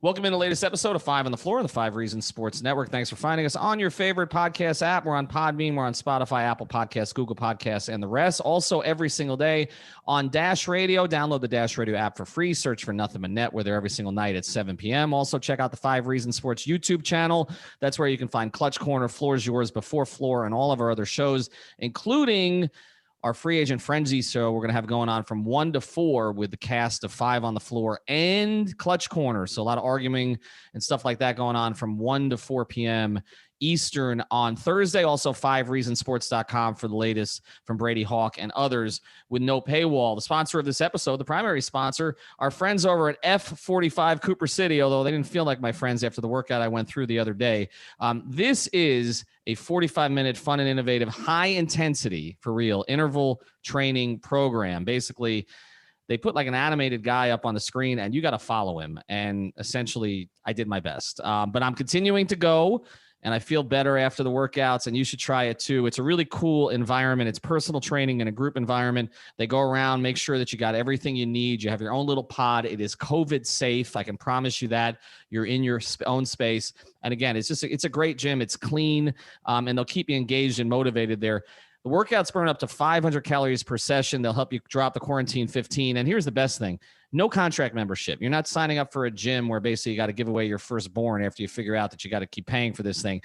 Welcome in the latest episode of 5 on the Floor on the 5 Reasons Sports Network. Thanks for finding us on your favorite podcast app. We're on Podbean, we're on Spotify, Apple Podcasts, Google Podcasts, and the rest. Also, every single day on Dash Radio. Download the Dash Radio app for free. Search for Nothing But Net. We're there every single night at 7 p.m. Also, check out the 5 Reasons Sports YouTube channel. That's where you can find Clutch Corner, Floor's Yours, Before Floor, and all of our other shows, including our free agent frenzy show we're going to have going on from 1 to 4 with the cast of 5 on the Floor and Clutch Corner. So a lot of arguing and stuff like that going on from 1 to 4 p.m. Eastern on Thursday. Also 5reasonsports.com for the latest from Brady Hawk and others with no paywall. The sponsor of this episode, the primary sponsor, our friends over at F45 Cooper City, although they didn't feel like my friends after the workout I went through the other day. This is a 45-minute fun and innovative, high-intensity, for real, interval training program. Basically, they put like an animated guy up on the screen, and you got to follow him. And essentially, I did my best. But I'm continuing to go, and I feel better after the workouts, and you should try it too. It's a really cool environment. It's personal training in a group environment. They go around, make sure that you got everything you need. You have your own little pod. It is COVID safe. I can promise you that. You're in your own space. And again, it's a great gym. It's clean, and they'll keep you engaged and motivated there. The workouts burn up to 500 calories per session. They'll help you drop the quarantine 15. And here's the best thing. No contract membership. You're not signing up for a gym where basically you got to give away your firstborn after you figure out that you got to keep paying for this thing.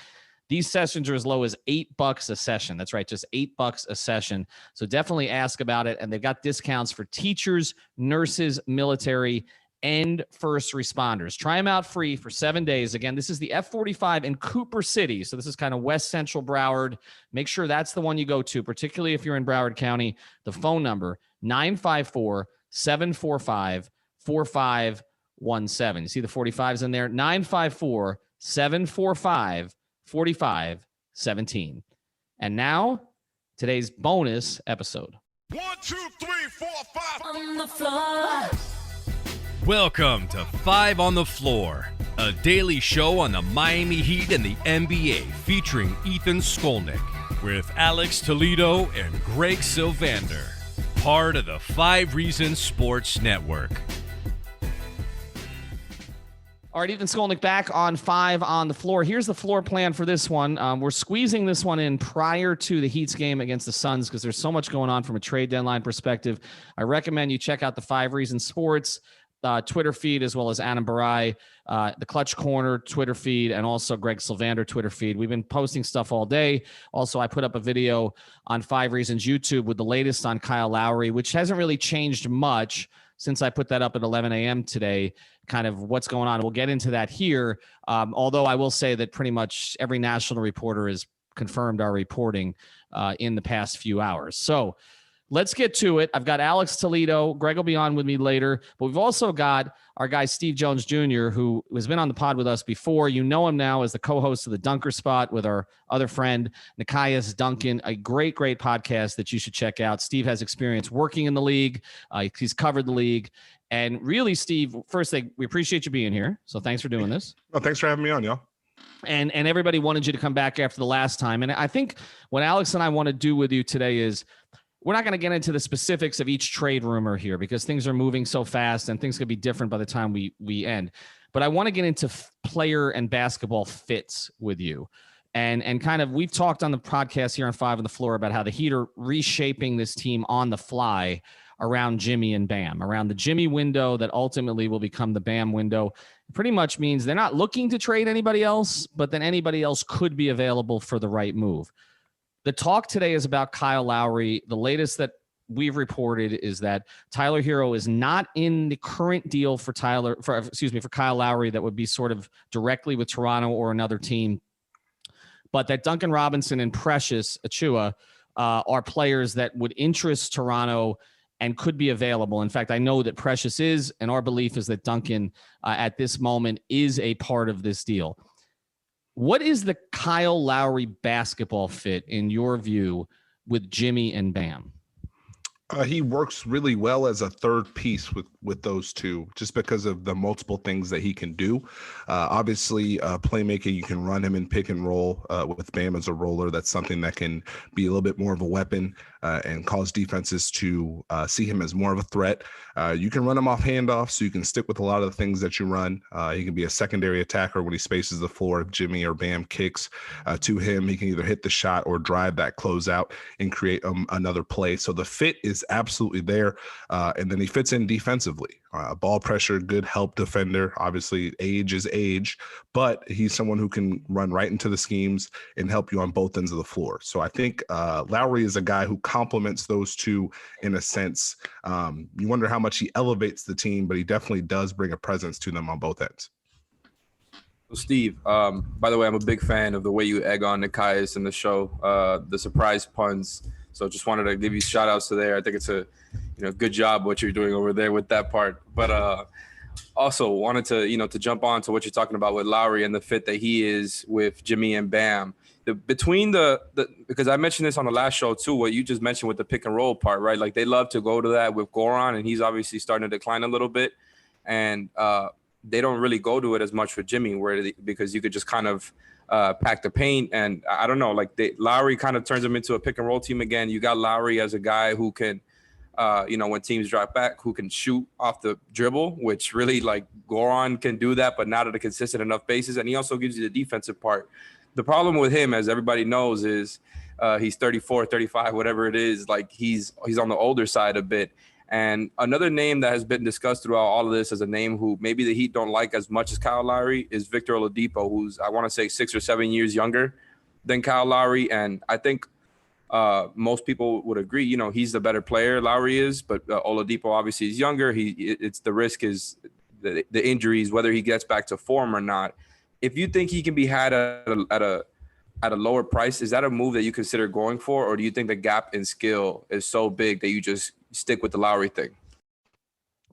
These sessions are as low as $8 a session. That's right, just $8 a session. So definitely ask about it. And they've got discounts for teachers, nurses, military, and first responders. Try them out free for 7 days. Again, this is the F45 in Cooper City. So this is kind of West Central Broward. Make sure that's the one you go to, particularly if you're in Broward County. The phone number, 954-745-4517. You see the 45s in there? 954-745-4517. And now, today's bonus episode. 1, 2, 3, 4, 5 on the floor. Welcome to 5 on the Floor, a daily show on the Miami Heat and the NBA featuring Ethan Skolnick with Alex Toledo and Greg Sylvander, part of the 5 Reasons Sports Network. All right, Ethan Skolnick back on 5 on the Floor. Here's the floor plan for this one. We're squeezing this one in prior to the Heat's game against the Suns because there's so much going on from a trade deadline perspective. I recommend you check out the 5 Reasons Sports Twitter feed, as well as Adam Barai, the Clutch Corner Twitter feed, and also Greg Sylvander Twitter feed. We've been posting stuff all day. Also, I put up a video on 5 Reasons YouTube with the latest on Kyle Lowry, which hasn't really changed much since I put that up at 11 a.m. today, kind of what's going on. We'll get into that here, although I will say that pretty much every national reporter has confirmed our reporting in the past few hours. So let's get to it. I've got Alex Toledo. Greg will be on with me later. But we've also got our guy, Steve Jones Jr., who has been on the pod with us before. You know him now as the co-host of the Dunker Spot with our other friend, Nikias Duncan. A great, great podcast that you should check out. Steve has experience working in the league. He's covered the league. And really, Steve, first thing, we appreciate you being here. So thanks for doing this. Well, thanks for having me on, y'all. And everybody wanted you to come back after the last time. And I think what Alex and I want to do with you today is we're not going to get into the specifics of each trade rumor here because things are moving so fast and things could be different by the time we end. But I want to get into player and basketball fits with you. And kind of, we've talked on the podcast here on 5 on the Floor about how the Heat are reshaping this team on the fly around Jimmy and Bam, around the Jimmy window that ultimately will become the Bam window. It pretty much means they're not looking to trade anybody else, but then anybody else could be available for the right move. The talk today is about Kyle Lowry. The latest that we've reported is that Tyler Hero is not in the current deal for Kyle Lowry that would be sort of directly with Toronto or another team, but that Duncan Robinson and Precious Achiuwa are players that would interest Toronto and could be available. In fact, I know that Precious is, and our belief is that Duncan at this moment is a part of this deal. What is the Kyle Lowry basketball fit in your view with Jimmy and Bam? He works really well as a third piece with those two, just because of the multiple things that he can do. Obviously, playmaking, you can run him in pick and roll with Bam as a roller. That's something that can be a little bit more of a weapon and cause defenses to see him as more of a threat. You can run him off handoffs, so you can stick with a lot of the things that you run. He can be a secondary attacker when he spaces the floor. If Jimmy or Bam kicks to him, he can either hit the shot or drive that closeout and create another play. So the fit is absolutely there. And then he fits in defensively. Ball pressure, good help defender. Obviously, age is age, but he's someone who can run right into the schemes and help you on both ends of the floor. So I think Lowry is a guy who complements those two in a sense. You wonder how much he elevates the team, but he definitely does bring a presence to them on both ends. Steve, by the way, I'm a big fan of the way you egg on Nikias in the show, the surprise puns. So just wanted to give you shout outs to there. I think it's a good job what you're doing over there with that part. But also wanted to, to jump on to what you're talking about with Lowry and the fit that he is with Jimmy and Bam. Because I mentioned this on the last show too, what you just mentioned with the pick and roll part, right? Like they love to go to that with Goran, and he's obviously starting to decline a little bit. And they don't really go to it as much with Jimmy, because you could just kind of pack the paint. And I don't know, like Lowry kind of turns them into a pick and roll team again. You got Lowry as a guy who can, when teams drop back, who can shoot off the dribble, which really like Goran can do that, but not at a consistent enough basis. And he also gives you the defensive part. The problem with him, as everybody knows, is he's 34, 35, whatever it is. Like he's on the older side a bit. And another name that has been discussed throughout all of this as a name who maybe the Heat don't like as much as Kyle Lowry is Victor Oladipo, who's, I want to say, 6 or 7 years younger than Kyle Lowry. And I think most people would agree, he's the better player, Lowry is, but Oladipo obviously is younger. It's the risk is the injuries, whether he gets back to form or not. If you think he can be had at a lower price, is that a move that you consider going for, or do you think the gap in skill is so big that you just stick with the Lowry thing?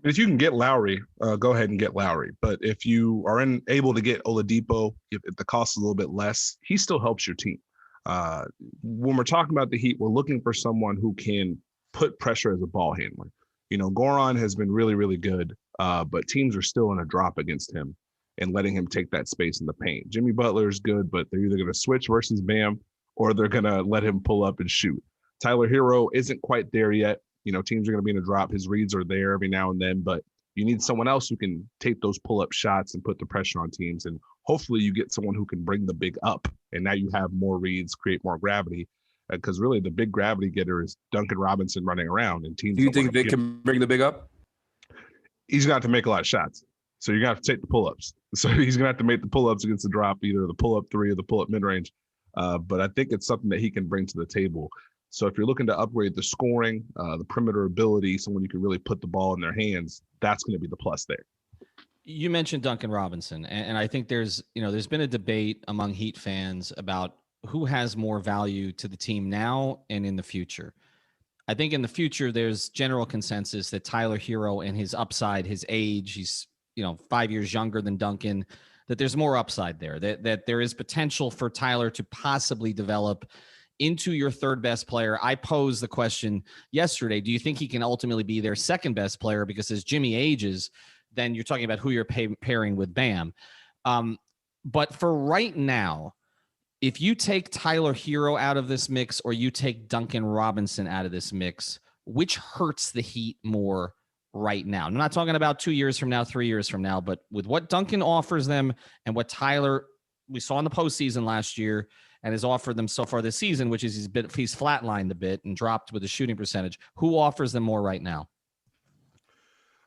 If you can get Lowry, go ahead and get Lowry. But if you are able to get Oladipo, if the cost is a little bit less, he still helps your team. When we're talking about the Heat, we're looking for someone who can put pressure as a ball handler. Goran has been really, really good, but teams are still in a drop against him and letting him take that space in the paint. Jimmy Butler is good, but they're either going to switch versus Bam or they're going to let him pull up and shoot. Tyler Hero isn't quite there yet. Teams are going to be in a drop. His reads are there every now and then, but you need someone else who can take those pull-up shots and put the pressure on teams. And hopefully you get someone who can bring the big up. And now you have more reads, create more gravity. Because really the big gravity getter is Duncan Robinson running around. And teams. Do you think they can bring the big up? He's going to have to make a lot of shots. So you're going to have to take the pull-ups. So he's going to have to make the pull-ups against the drop, either the pull-up three or the pull-up mid-range. But I think it's something that he can bring to the table. So if you're looking to upgrade the scoring, the perimeter ability, someone you can really put the ball in their hands, that's going to be the plus there. You mentioned Duncan Robinson, and I think there's been a debate among Heat fans about who has more value to the team now and in the future. I think in the future, there's general consensus that Tyler Hero and his upside, his age, he's 5 years younger than Duncan, that there's more upside there, that there is potential for Tyler to possibly develop into your third best player. I posed the question yesterday, do you think he can ultimately be their second best player? Because as Jimmy ages, then you're talking about who you're pairing with Bam. But for right now, if you take Tyler Hero out of this mix or you take Duncan Robinson out of this mix, which hurts the Heat more right now? I'm not talking about 2 years from now, 3 years from now, but with what Duncan offers them and what Tyler, we saw in the postseason last year and has offered them so far this season, which is he's flatlined a bit and dropped with the shooting percentage. Who offers them more right now?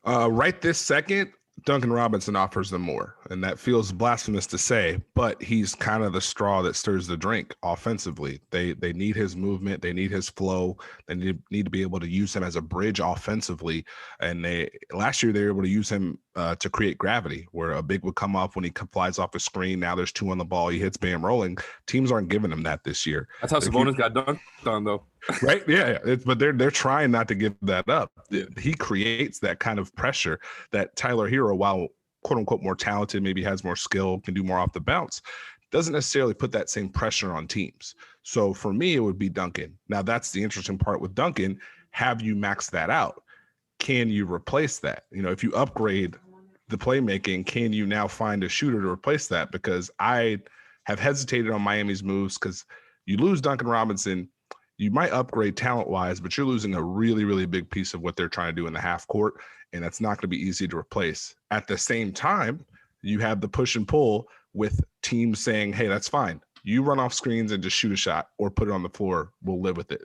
Right this second, Duncan Robinson offers them more, and that feels blasphemous to say, but he's kind of the straw that stirs the drink offensively. They need his movement, they need his flow, they need to be able to use him as a bridge offensively. And last year they were able to use him to create gravity, where a big would come off when he flies off the screen. Now there's two on the ball, he hits Bam rolling. Teams aren't giving him that this year. That's how Sabonis got dunked on, though. Right? Yeah. But they're trying not to give that up. He creates that kind of pressure that Tyler Hero, while quote unquote more talented, maybe has more skill, can do more off the bounce, doesn't necessarily put that same pressure on teams. So for me, it would be Duncan. Now that's the interesting part with Duncan. have you maxed that out? Can you replace that? You know, if you upgrade the playmaking, can you now find a shooter to replace that? Because I have hesitated on Miami's moves because you lose Duncan Robinson, you might upgrade talent-wise, but you're losing a really, really big piece of what they're trying to do in the half court, and that's not going to be easy to replace. At the same time, you have the push and pull with teams saying, hey, that's fine. You run off screens and just shoot a shot or put it on the floor. We'll live with it.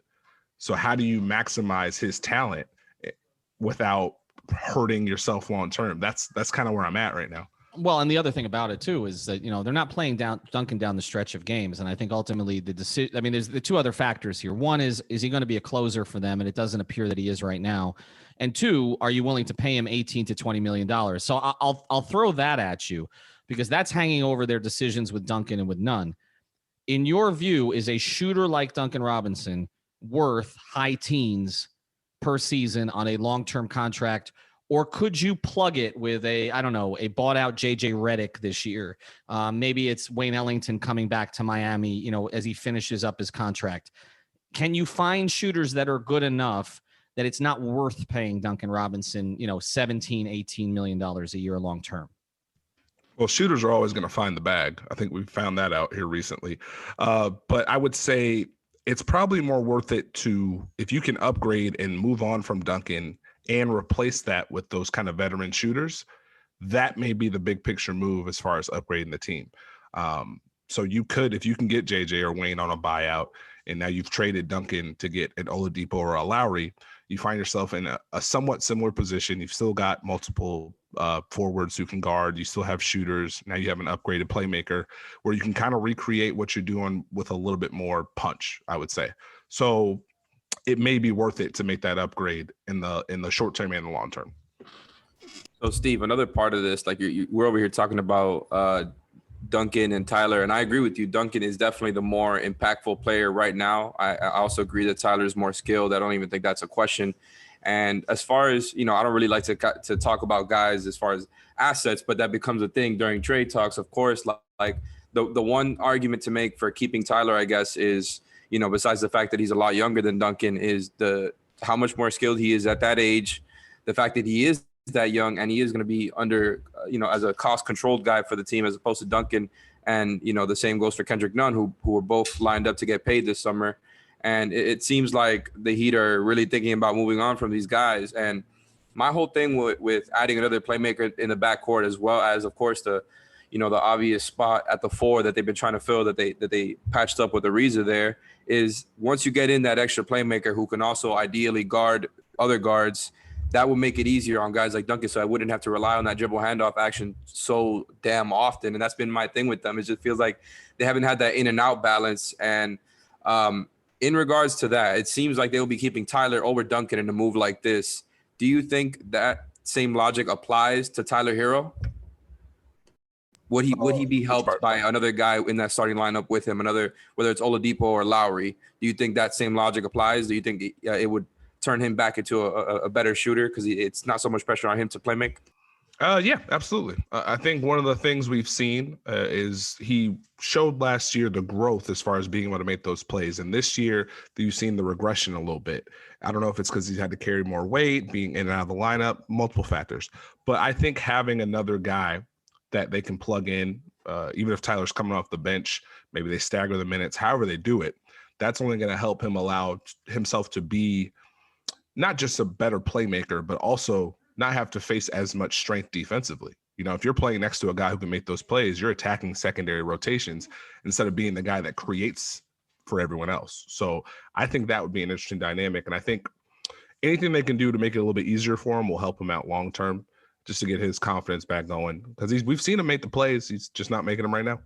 So how do you maximize his talent without hurting yourself long-term? That's kind of where I'm at right now. Well, and the other thing about it too is that, you know, they're not playing Duncan down the stretch of games. And I think ultimately the decision, I mean, there's the two other factors here. One is he going to be a closer for them? And it doesn't appear that he is right now. And two, are you willing to pay him $18 to $20 million? So I'll throw that at you because that's hanging over their decisions with Duncan and with Nunn. In your view, is a shooter like Duncan Robinson worth high teens per season on a long-term contract? Or could you plug it with a bought out JJ Redick this year? Maybe it's Wayne Ellington coming back to Miami, you know, as he finishes up his contract. Can you find shooters that are good enough that it's not worth paying Duncan Robinson, you know, $17, $18 million a year long term? Well, shooters are always going to find the bag. I think we found that out here recently. But I would say it's probably more worth it if you can upgrade and move on from Duncan and replace that with those kind of veteran shooters, that may be the big picture move as far as upgrading the team. So you could, if you can get JJ or Wayne on a buyout, and now you've traded Duncan to get an Oladipo or a Lowry, you find yourself in a somewhat similar position. You've still got multiple forwards who can guard. You still have shooters. Now you have an upgraded playmaker where you can kind of recreate what you're doing with a little bit more punch, I would say. So it may be worth it to make that upgrade in the short term and the long term. So Steve, another part of this, like we're over here talking about Duncan and Tyler, and I agree with you. Duncan is definitely the more impactful player right now. I also agree that Tyler is more skilled. I don't even think that's a question. And as far as, you know, I don't really like to talk about guys as far as assets, but that becomes a thing during trade talks. Of course, like the one argument to make for keeping Tyler, I guess, is, you know, besides the fact that he's a lot younger than Duncan, is how much more skilled he is at that age, the fact that he is that young and he is going to be under, you know, as a cost-controlled guy for the team as opposed to Duncan. And, you know, the same goes for Kendrick Nunn, who were both lined up to get paid this summer. And it seems like the Heat are really thinking about moving on from these guys. And my whole thing with adding another playmaker in the backcourt, as well as, of course, the obvious spot at the 4 that they've been trying to fill that they patched up with Ariza there, is once you get in that extra playmaker who can also ideally guard other guards, that would make it easier on guys like Duncan, so I wouldn't have to rely on that dribble handoff action so damn often. And that's been my thing with them. It just feels like they haven't had that in and out balance. And in regards to that, it seems like they'll be keeping Tyler over Duncan in a move like this. Do you think that same logic applies to Tyler Hero? Would he be helped by another guy in that starting lineup with him, whether it's Oladipo or Lowry? Do you think that same logic applies? Do you think it would turn him back into a better shooter because it's not so much pressure on him to play make? Yeah, absolutely. I think one of the things we've seen is he showed last year the growth as far as being able to make those plays. And this year, you've seen the regression a little bit. I don't know if it's because he's had to carry more weight, being in and out of the lineup, multiple factors. But I think having another guy that they can plug in, even if Tyler's coming off the bench, maybe they stagger the minutes, however they do it, that's only going to help him allow himself to be not just a better playmaker, but also not have to face as much strength defensively. You know, if you're playing next to a guy who can make those plays, you're attacking secondary rotations instead of being the guy that creates for everyone else. So I think that would be an interesting dynamic. And I think anything they can do to make it a little bit easier for him will help him out long-term, just to get his confidence back going. Because we've seen him make the plays. He's just not making them right now.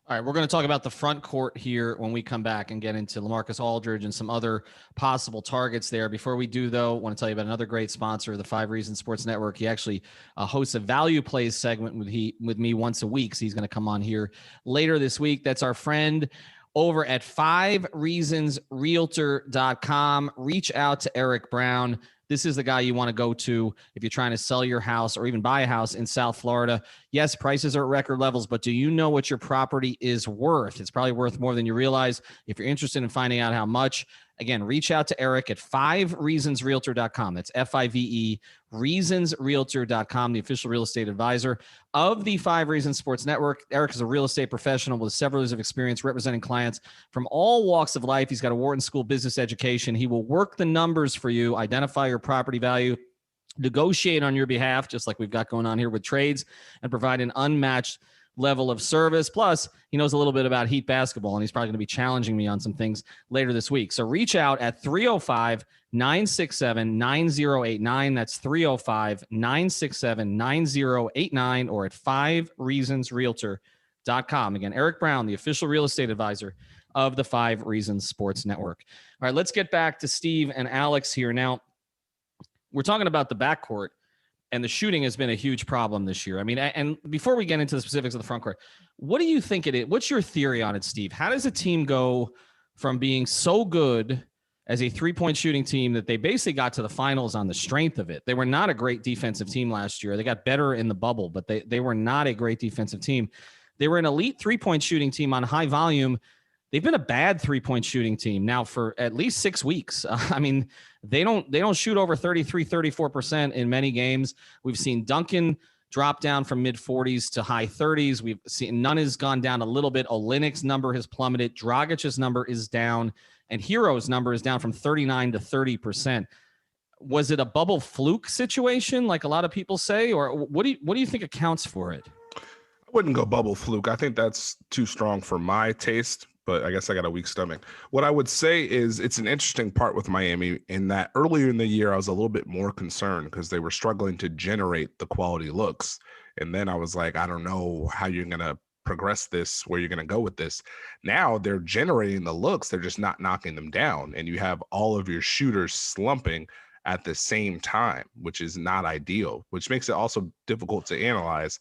All right, we're going to talk about the front court here when we come back and get into LaMarcus Aldridge and some other possible targets there. Before we do, though, I want to tell you about another great sponsor of the 5 Reasons Sports Network. He actually hosts a value plays segment with me once a week, so he's going to come on here later this week. That's our friend over at 5reasonsrealtor.com. Reach out to Eric Brown. This is the guy you want to go to if you're trying to sell your house or even buy a house in South Florida. Yes, prices are at record levels, but do you know what your property is worth? It's probably worth more than you realize. If you're interested in finding out how much, again, reach out to Eric at 5reasonsrealtor.com. That's FIVE, reasonsrealtor.com, the official real estate advisor of the 5 Reasons Sports Network. Eric is a real estate professional with several years of experience representing clients from all walks of life. He's got a Wharton School business education. He will work the numbers for you, identify your property value, negotiate on your behalf, just like we've got going on here with trades, and provide an unmatched level of service. Plus, he knows a little bit about Heat basketball, and he's probably going to be challenging me on some things later this week. So reach out at 305-967-9089. That's 305-967-9089 or at 5reasonsrealtor.com. Again, Eric Brown, the official real estate advisor of the 5 Reasons Sports Network. All right, let's get back to Steve and Alex here. Now, we're talking about the backcourt, and the shooting has been a huge problem this year. I mean, and before we get into the specifics of the front court, what do you think it is? What's your theory on it, Steve? How does a team go from being so good as a three-point shooting team that they basically got to the finals on the strength of it? They were not a great defensive team last year. They got better in the bubble, but they were not a great defensive team. They were an elite three-point shooting team on high volume. They've been a bad three-point shooting team now for at least 6 weeks. I mean, they don't shoot over 33, 34% in many games. We've seen Duncan drop down from mid-40s to high 30s. We've seen Nunn has gone down a little bit. Olynyk's number has plummeted. Dragic's number is down, and Hero's number is down from 39 to 30%. Was it a bubble fluke situation, like a lot of people say, or what do you think accounts for it? I wouldn't go bubble fluke. I think that's too strong for my taste, but I guess I got a weak stomach. What I would say is it's an interesting part with Miami in that earlier in the year, I was a little bit more concerned because they were struggling to generate the quality looks. And then I was like, I don't know how you're going to progress this, where you're going to go with this. Now they're generating the looks. They're just not knocking them down. And you have all of your shooters slumping at the same time, which is not ideal, which makes it also difficult to analyze.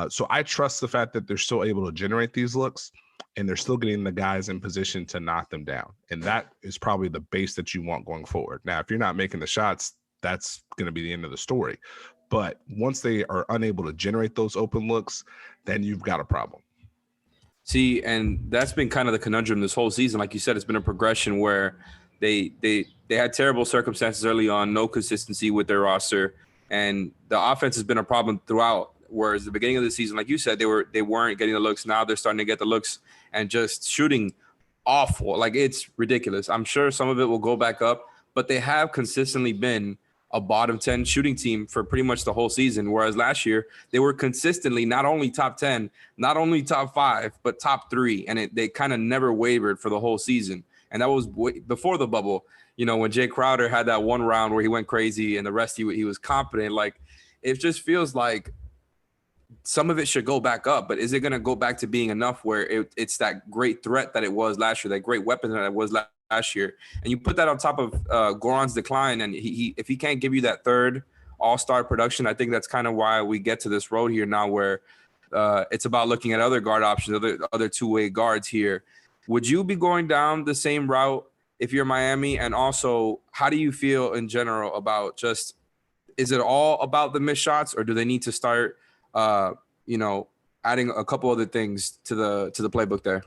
So I trust the fact that they're still able to generate these looks, and they're still getting the guys in position to knock them down. And that is probably the base that you want going forward. Now, if you're not making the shots, that's going to be the end of the story. But once they are unable to generate those open looks, then you've got a problem. See, and that's been kind of the conundrum this whole season. Like you said, it's been a progression where they had terrible circumstances early on, no consistency with their roster, and the offense has been a problem throughout. Whereas the beginning of the season, like you said, they weren't getting the looks. Now they're starting to get the looks and just shooting awful. Like, it's ridiculous. I'm sure some of it will go back up, but they have consistently been a bottom 10 shooting team for pretty much the whole season. Whereas last year they were consistently not only top 10, not only top 5, but top 3. And they kind of never wavered for the whole season. And that was before the bubble, you know, when Jay Crowder had that one round where he went crazy and the rest he was competent. Like, it just feels like some of it should go back up, but is it going to go back to being enough where it's that great threat that it was last year, that great weapon that it was last year? And you put that on top of Goran's decline, and he if he can't give you that third all-star production, I think that's kind of why we get to this road here now where it's about looking at other guard options, other two-way guards here. Would you be going down the same route if you're Miami? And also, how do you feel in general about just, is it all about the missed shots, or do they need to start adding a couple other things to the playbook there?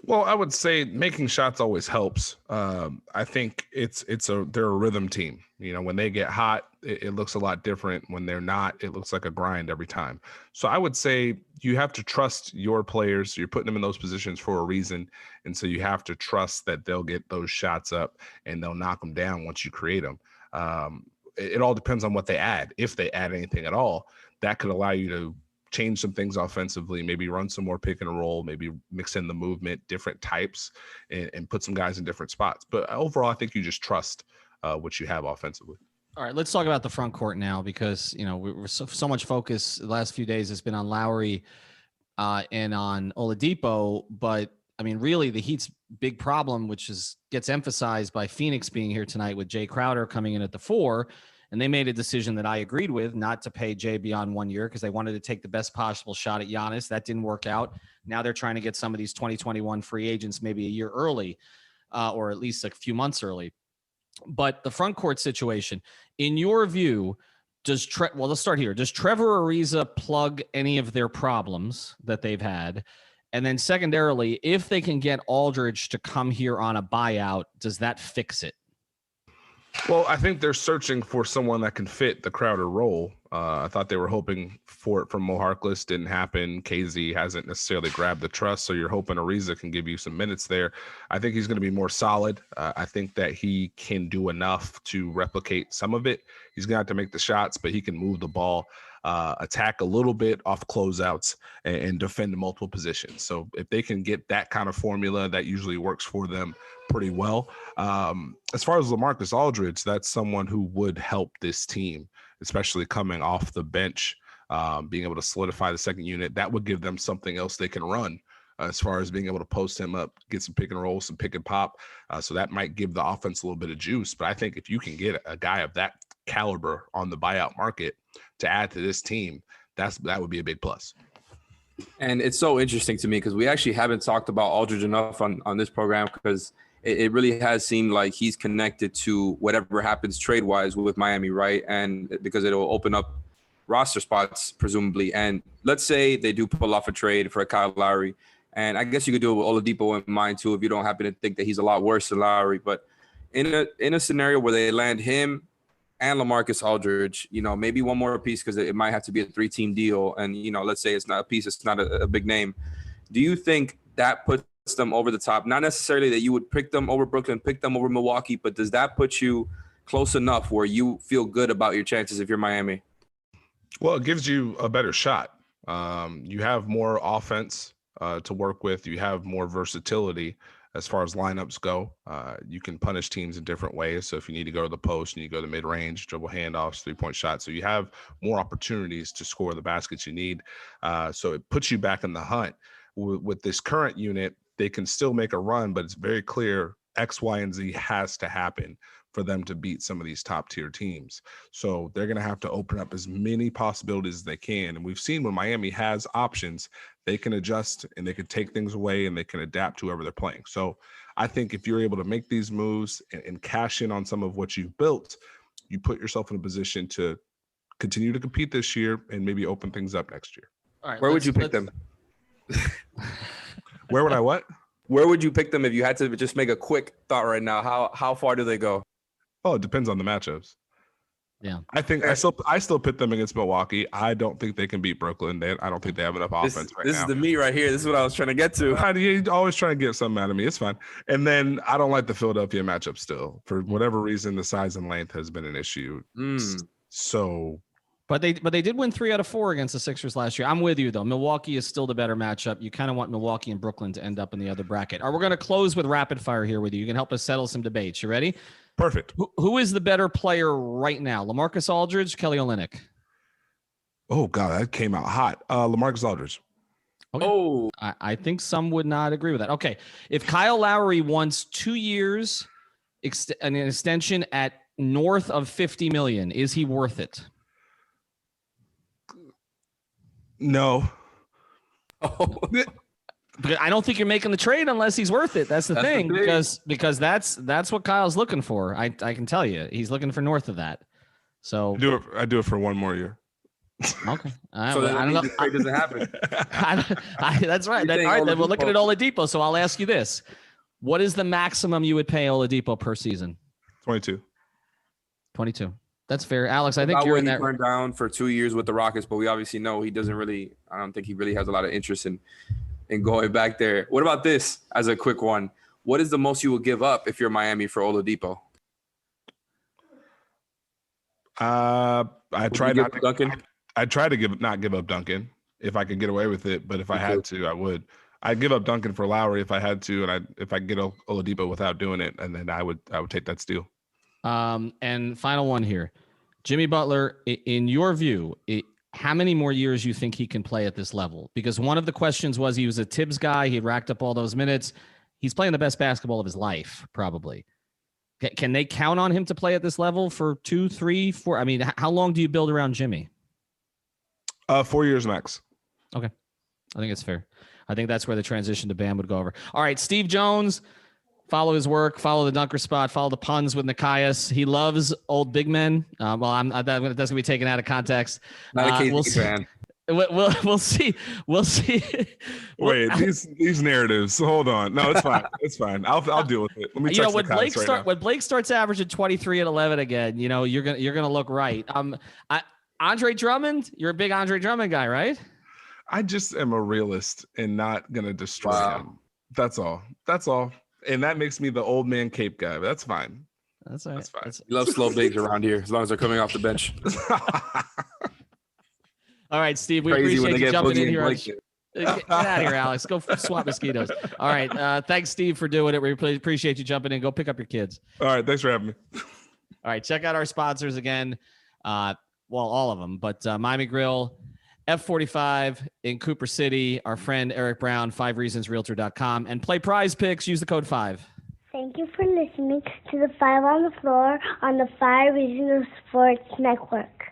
Well, I would say making shots always helps. I think they're a rhythm team. You know, when they get hot, it looks a lot different. When they're not, it looks like a grind every time. So I would say you have to trust your players. You're putting them in those positions for a reason. And so you have to trust that they'll get those shots up and they'll knock them down once you create them. It all depends on what they add. If they add anything at all, that could allow you to change some things offensively, maybe run some more pick and roll, maybe mix in the movement, different types, and put some guys in different spots. But overall, I think you just trust what you have offensively. All right, let's talk about the front court now, because, you know, we're so much focus the last few days has been on Lowry and on Oladipo. But, I mean, really the Heat's big problem, which gets emphasized by Phoenix being here tonight with Jay Crowder coming in at the 4. And they made a decision that I agreed with, not to pay Jay beyond 1 year because they wanted to take the best possible shot at Giannis. That didn't work out. Now they're trying to get some of these 2021 free agents maybe a year early, or at least a few months early. But the front court situation, in your view, let's start here. Does Trevor Ariza plug any of their problems that they've had? And then secondarily, if they can get Aldridge to come here on a buyout, does that fix it? Well, I think they're searching for someone that can fit the Crowder role. I thought they were hoping for it from Mo Harkless. Didn't happen. KZ hasn't necessarily grabbed the trust, so you're hoping Ariza can give you some minutes there. I think he's going to be more solid. I think that he can do enough to replicate some of it. He's going to have to make the shots, but he can move the ball, attack a little bit off closeouts, and defend multiple positions. So if they can get that kind of formula, that usually works for them pretty well. As far as LaMarcus Aldridge, that's someone who would help this team, especially coming off the bench, being able to solidify the second unit. That would give them something else they can run as far as being able to post him up, get some pick and roll, some pick and pop. So that might give the offense a little bit of juice. But I think if you can get a guy of that caliber on the buyout market to add to this team, that would be a big plus. And it's so interesting to me because we actually haven't talked about Aldridge enough on this program, because it really has seemed like he's connected to whatever happens trade-wise with Miami, right? And because it'll open up roster spots, presumably. And let's say they do pull off a trade for a Kyle Lowry. And I guess you could do it with Oladipo in mind, too, if you don't happen to think that he's a lot worse than Lowry. But in a scenario where they land him and LaMarcus Aldridge, maybe one more piece, because it might have to be a 3-team deal. And, let's say it's not a piece, it's not a big name. Do you think that puts them over the top? Not necessarily that you would pick them over Brooklyn, pick them over Milwaukee, but does that put you close enough where you feel good about your chances if you're Miami? Well, it gives you a better shot. You have more offense to work with. You have more versatility as far as lineups go. You can punish teams in different ways. So if you need to go to the post, you need to go to mid-range, dribble handoffs, 3-point shots. So you have more opportunities to score the baskets you need. So it puts you back in the hunt. With this current unit, they can still make a run, but it's very clear X, Y, and Z has to happen for them to beat some of these top tier teams. So they're going to have to open up as many possibilities as they can. And we've seen when Miami has options, they can adjust and they can take things away and they can adapt to whoever they're playing. So I think if you're able to make these moves and cash in on some of what you've built, you put yourself in a position to continue to compete this year and maybe open things up next year. All right, where would you pick them? Where would I what? Where would you pick them if you had to just make a quick thought right now? How far do they go? Oh, it depends on the matchups. Yeah, I think I still pit them against Milwaukee. I don't think they can beat Brooklyn. I don't think they have enough offense right now. This is the meat right here. This is what I was trying to get to. You're always trying to get something out of me. It's fine. And then I don't like the Philadelphia matchup still. For whatever reason, the size and length has been an issue. So, but they did win 3 out of 4 against the Sixers last year. I'm with you though. Milwaukee is still the better matchup. You kind of want Milwaukee and Brooklyn to end up in the other bracket. All right, we're going to close with rapid fire here with you. You can help us settle some debates. You ready? Perfect. Who is the better player right now? LaMarcus Aldridge, Kelly Olynyk? Oh God, that came out hot. LaMarcus Aldridge. Okay. Oh, I think some would not agree with that. Okay, if Kyle Lowry wants 2 years, an extension at north of $50 million, is he worth it? No. Oh. But I don't think you're making the trade unless he's worth it. That's the thing, because that's what Kyle's looking for. I can tell you, he's looking for north of that. So I do it for 1 more year. Okay. So I don't know. It doesn't happen. That's right. All right. Then we're looking at Oladipo. So I'll ask you this: what is the maximum you would pay Oladipo per season? 22. 22. That's fair, Alex. I think you're in that. Turned down for 2 years with the Rockets, but we obviously know he doesn't really. I don't think he really has a lot of interest in going back there. What about this as a quick one? What is the most you will give up if you're Miami for Oladipo? I try not to Duncan. I try to not give up Duncan if I could get away with it, but if I had to, I would. I'd give up Duncan for Lowry if I had to, and if I get Oladipo without doing it, and then I would take that steal. And final one here, Jimmy Butler. In your view, how many more years you think he can play at this level? Because one of the questions was he was a Tibbs guy. He racked up all those minutes. He's playing the best basketball of his life, probably. Can they count on him to play at this level for 2, 3, 4? I mean, how long do you build around Jimmy? 4 years max. Okay. I think it's fair. I think that's where the transition to Bam would go over. All right, Steve Jones, Follow his work. Follow the Dunker Spot. Follow the puns with Nikias. He loves old big men. That's gonna be taken out of context. Not a KD fan. We'll see. We'll see. Wait, these narratives. Hold on. No, it's fine. It's fine. I'll deal with it. Let me text when Blake starts averaging 23 and 11 again, you're gonna look right. Andre Drummond, you're a big Andre Drummond guy, right? I just am a realist and not gonna destroy him. That's all. And that makes me the old man cape guy. But that's fine. That's all right. That's fine. We love slow bigs around here as long as they're coming off the bench. All right, Steve. We appreciate you jumping in here. Get out of here, Alex. Go swat mosquitoes. All right. Thanks, Steve, for doing it. We appreciate you jumping in. Go pick up your kids. All right. Thanks for having me. All right. Check out our sponsors again. All of them, but Miami Grill, F45 in Cooper City, our friend Eric Brown, 5reasonsrealtor.com, and play Prize Picks. Use the code 5. Thank you for listening to the 5 on the Floor on the 5 Reasons Sports Network.